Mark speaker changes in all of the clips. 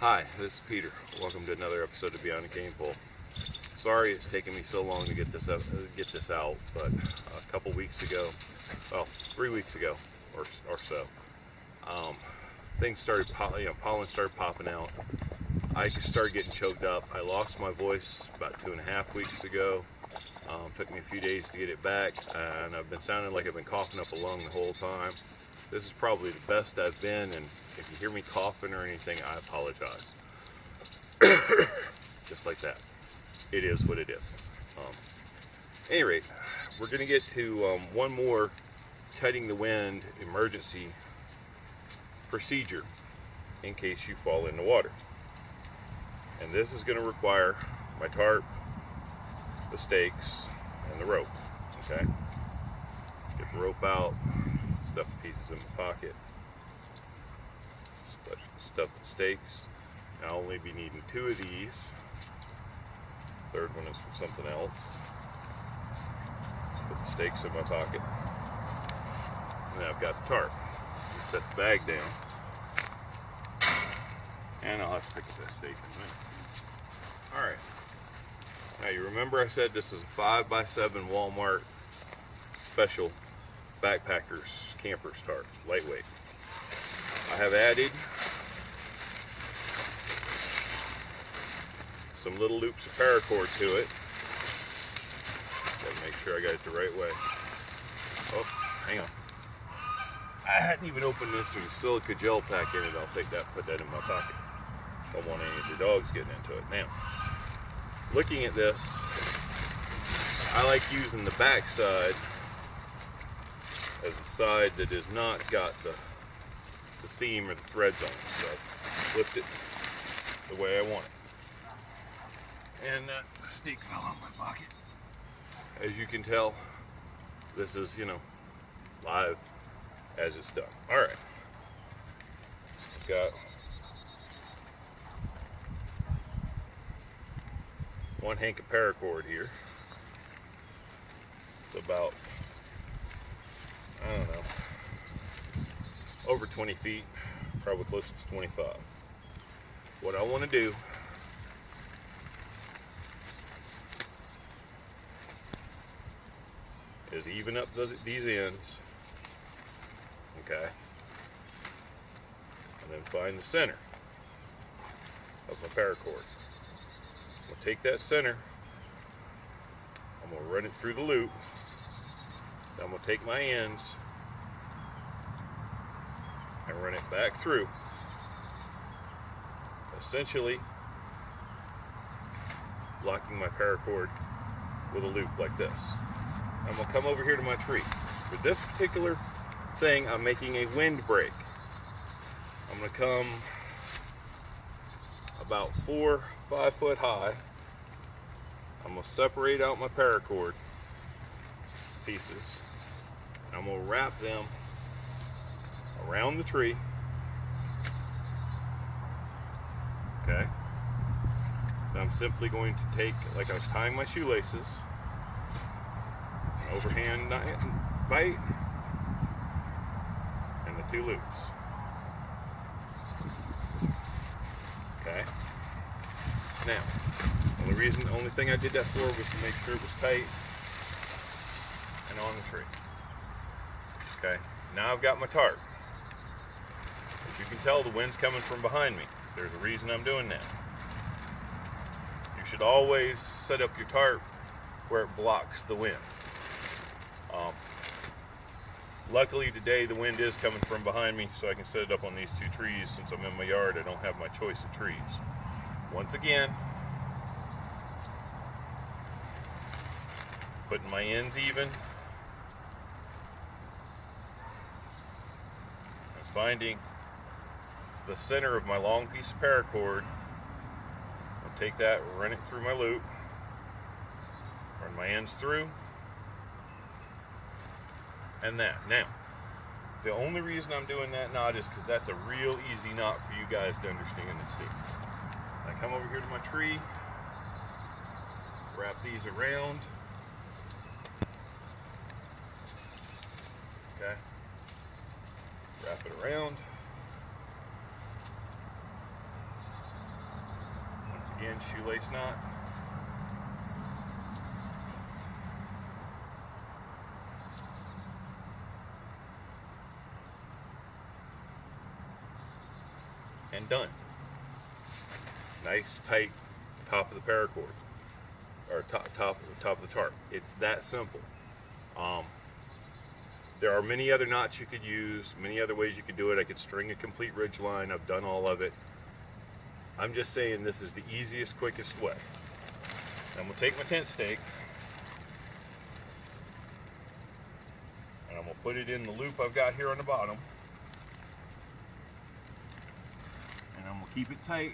Speaker 1: Hi, this is Peter. Welcome to another episode of Beyond the Cane Pole. Sorry it's taken me so long to get this out, but a couple weeks ago, well, 3 weeks ago or so, um, things started, pollen started popping out. I started getting choked up. I lost my voice about 2.5 weeks ago. Took me a few days to get it back, and I've been sounding like I've been coughing up a lung the whole time. This is probably the best I've been, and if you hear me coughing or anything, I apologize. Just like that. It is what it is. At any rate, we're going to get to one more cutting the wind emergency procedure in case you fall in the water. And this is going to require my tarp, the stakes, and the rope. Okay? Get the rope out, stuff the pieces in my pocket, stuff the stakes. I'll only be needing 2 of these. Third one is for something else. Put the stakes in my pocket. And then I've got the tarp. Set the bag down. And I'll have to pick up that stake in a minute. Alright. Now you remember I said this is a 5x7 Walmart special backpackers campers tarp, lightweight. I have added some little loops of paracord to it. Gotta make sure I got it the right way. Oh, hang on. I hadn't even opened this. There's a silica gel pack in it. I'll take that, put that in my pocket. Don't want any of the dogs getting into it. Now, looking at this, I like using the back side as the side that has not got the seam or the threads on it. So I lift it the way I want it. And that stake fell out of my pocket. As you can tell, this is, live as it's done. Alright. I've got one hank of paracord here. It's about, I don't know, over 20 feet, probably close to 25. What I want to do is even up these ends, okay, and then find the center of my paracord. I'm going to take that center, I'm going to run it through the loop, then I'm going to take my ends and run it back through, essentially locking my paracord with a loop like this. I'm going to come over here to my tree. For this particular thing, I'm making a windbreak. I'm going to come about 4 or 5 foot high. I'm going to separate out my paracord pieces. I'm going to wrap them around the tree. Okay. And I'm simply going to take, like I was tying my shoelaces, overhand bite, and the 2 loops. Okay. Now, the only thing I did that for was to make sure it was tight and on the tree. Okay. Now I've got my tarp. As you can tell, the wind's coming from behind me. There's a reason I'm doing that. You should always set up your tarp where it blocks the wind. Luckily today the wind is coming from behind me, so I can set it up on these 2 trees. Since I'm in my yard, I don't have my choice of trees. Once again, putting my ends even, and finding the center of my long piece of paracord. I'll take that, run it through my loop, run my ends through, and that. Now, the only reason I'm doing that knot is because that's a real easy knot for you guys to understand and see. I come over here to my tree, wrap these around, okay, wrap it around, Again, shoelace knot. And done. Nice tight top of the paracord, or top of the tarp. It's that simple. There are many other knots you could use, many other ways you could do it. I could string a complete ridge line. I've done all of it. I'm just saying this is the easiest, quickest way. I'm gonna take my tent stake and I'm gonna put it in the loop I've got here on the bottom. And I'm gonna keep it tight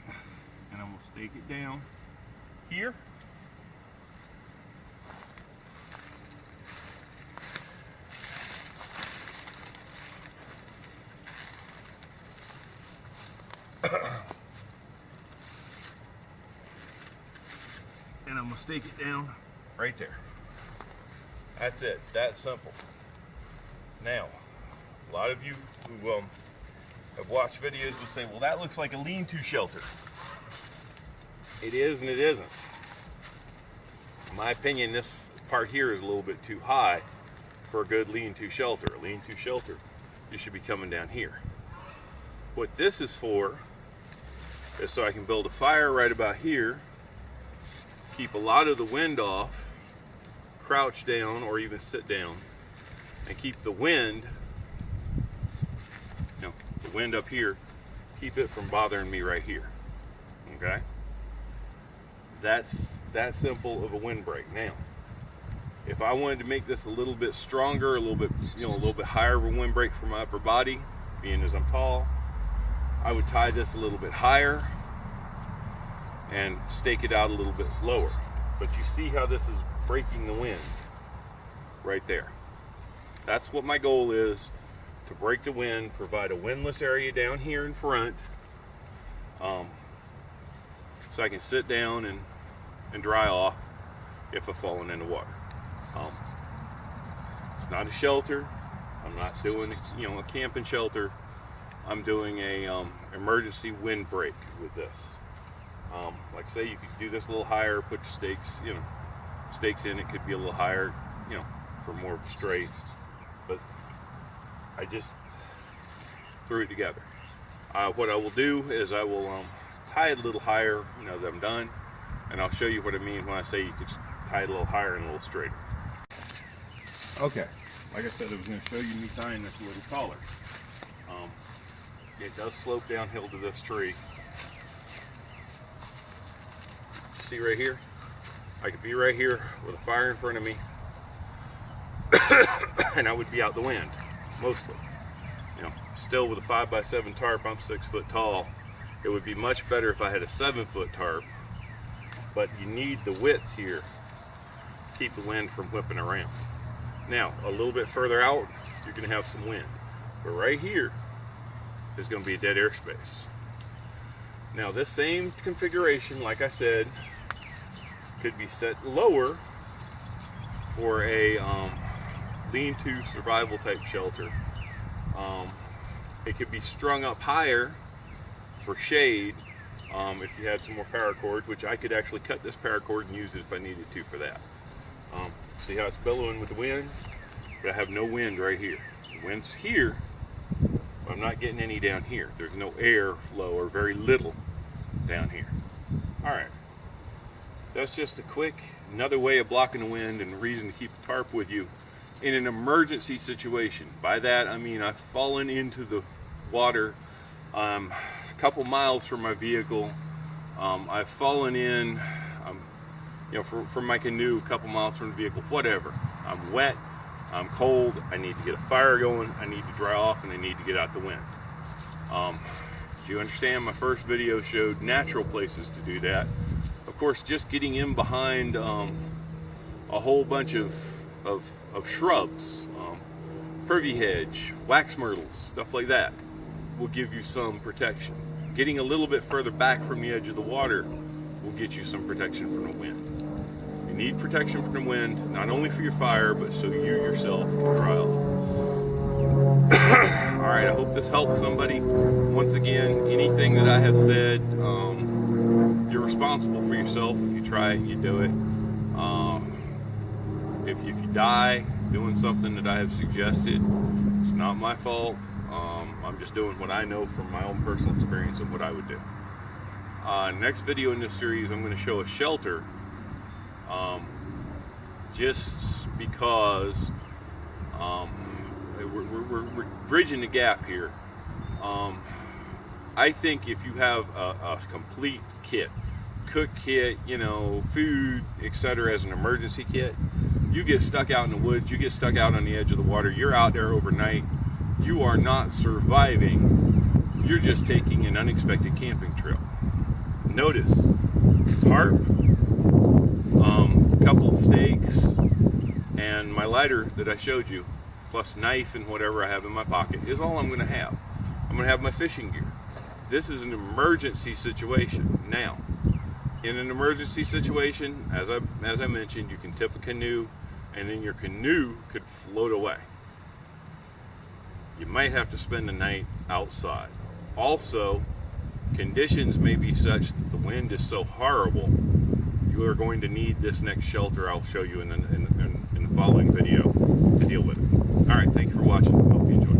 Speaker 1: and I'm gonna stake it down here. And I'm gonna stake it down right there. That's it, that simple. Now, a lot of you who have watched videos would say, well, that looks like a lean-to shelter. It is and it isn't. In my opinion, this part here is a little bit too high for a good lean-to shelter. A lean-to shelter, you should be coming down here. What this is for is so I can build a fire right about here, keep a lot of the wind off, crouch down or even sit down, and keep the wind, the wind up here, keep it from bothering me right here. Okay? That's that simple of a windbreak. Now, if I wanted to make this a little bit stronger, a little bit, a little bit higher of a windbreak for my upper body, being as I'm tall, I would tie this a little bit higher and stake it out a little bit lower. But you see how this is breaking the wind right there. That's what my goal is, to break the wind, provide a windless area down here in front, so I can sit down and dry off if I've fallen in the water. It's not a shelter. I'm not doing a camping shelter. I'm doing a emergency windbreak with this. Like I say, you could do this a little higher, put your stakes, stakes in. It could be a little higher, for more straight. But I just threw it together. What I will do is I will tie it a little higher, that I'm done, and I'll show you what I mean when I say you could tie it a little higher and a little straighter. Okay, like I said, I was going to show you me tying this a little taller. It does slope downhill to this tree. See right here? I could be right here with a fire in front of me and I would be out the wind, mostly. Still with a 5x7 tarp, I'm 6 foot tall. It would be much better if I had a 7-foot tarp, but you need the width here to keep the wind from whipping around. Now, a little bit further out, you're gonna have some wind, but right here is gonna be a dead airspace. Now, this same configuration, like I said, could be set lower for a lean-to survival type shelter. It could be strung up higher for shade if you had some more paracord, which I could actually cut this paracord and use it if I needed to for that. See how it's billowing with the wind? But I have no wind right here. The wind's here, but I'm not getting any down here. There's no air flow, or very little down here. All right. That's just a quick, another way of blocking the wind and a reason to keep the tarp with you in an emergency situation. By that, I mean I've fallen into the water a couple miles from my vehicle. I've fallen in, from my canoe a couple miles from the vehicle, whatever. I'm wet, I'm cold, I need to get a fire going, I need to dry off, and I need to get out the wind. As you understand, my first video showed natural places to do that. Of course, just getting in behind a whole bunch of shrubs, privy hedge, wax myrtles, stuff like that, will give you some protection. Getting a little bit further back from the edge of the water will get you some protection from the wind. You need protection from the wind, not only for your fire, but so you yourself can dry off. Alright, I hope this helps somebody. Once again, anything that I have said, you're responsible for yourself. If you try it, you do it. If you die doing something that I have suggested, it's not my fault. I'm just doing what I know from my own personal experience of what I would do. Next video in this series, I'm going to show a shelter, just because we're bridging the gap here. I think if you have a complete kit, cook kit, you know, food, etc., as an emergency kit, you get stuck out in the woods, you get stuck out on the edge of the water, you're out there overnight, you are not surviving, you're just taking an unexpected camping trip. Notice, tarp, a couple of steaks, and my lighter that I showed you, plus knife and whatever I have in my pocket, is all I'm going to have. I'm going to have my fishing gear. This is an emergency situation. Now, in an emergency situation, as I mentioned, you can tip a canoe, and then your canoe could float away. You might have to spend the night outside. Also, conditions may be such that the wind is so horrible, you are going to need this next shelter I'll show you in the following video to deal with it. Alright, thank you for watching. Hope you enjoyed.